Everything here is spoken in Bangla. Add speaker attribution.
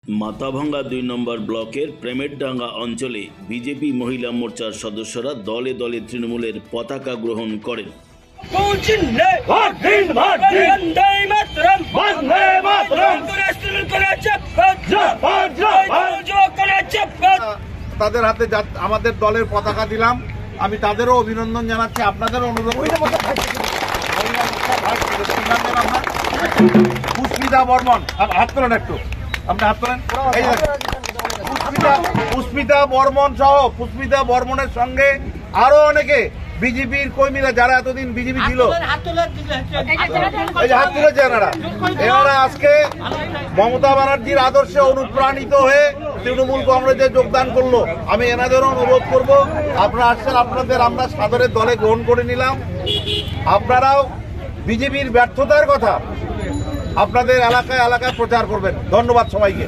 Speaker 1: মাথাভাঙ্গা ২ নম্বর ব্লকের প্রেমেরডাঙ্গা অঞ্চলে বিজেপি মহিলা মোর্চার সদস্যরা দলে দলে তৃণমূলের পতাকা গ্রহণ করেন।
Speaker 2: তাদের হাতে আমাদের দলের পতাকা দিলাম, আমি তাদেরও অভিনন্দন জানাচ্ছি। আপনাদেরও অনুরোধ, পুষ্পিতা বর্মন হাত তোলেন, একটু আপনি হাত তোলেন। পুষ্পিতা বর্মন সহ পুষ্পিতা বর্মনের সঙ্গে আরো অনেকে বিজেপির কর্মীরা যারা এতদিন বিজেপি ছিল, এই যে হাত তুলেছে এনারা আজকে মমতা ব্যানার্জির আদর্শে অনুপ্রাণিত হয়ে তৃণমূল কংগ্রেসে যোগদান করলো। আমি এনাদেরও অনুরোধ করব, আপনারা আসছেন, আপনাদের আমরা সাদরের দলে গ্রহণ করে নিলাম। আপনারাও বিজেপির ব্যর্থতার কথা আপনাদের এলাকায় এলাকায় প্রচার করবেন। ধন্যবাদ সবাইকে।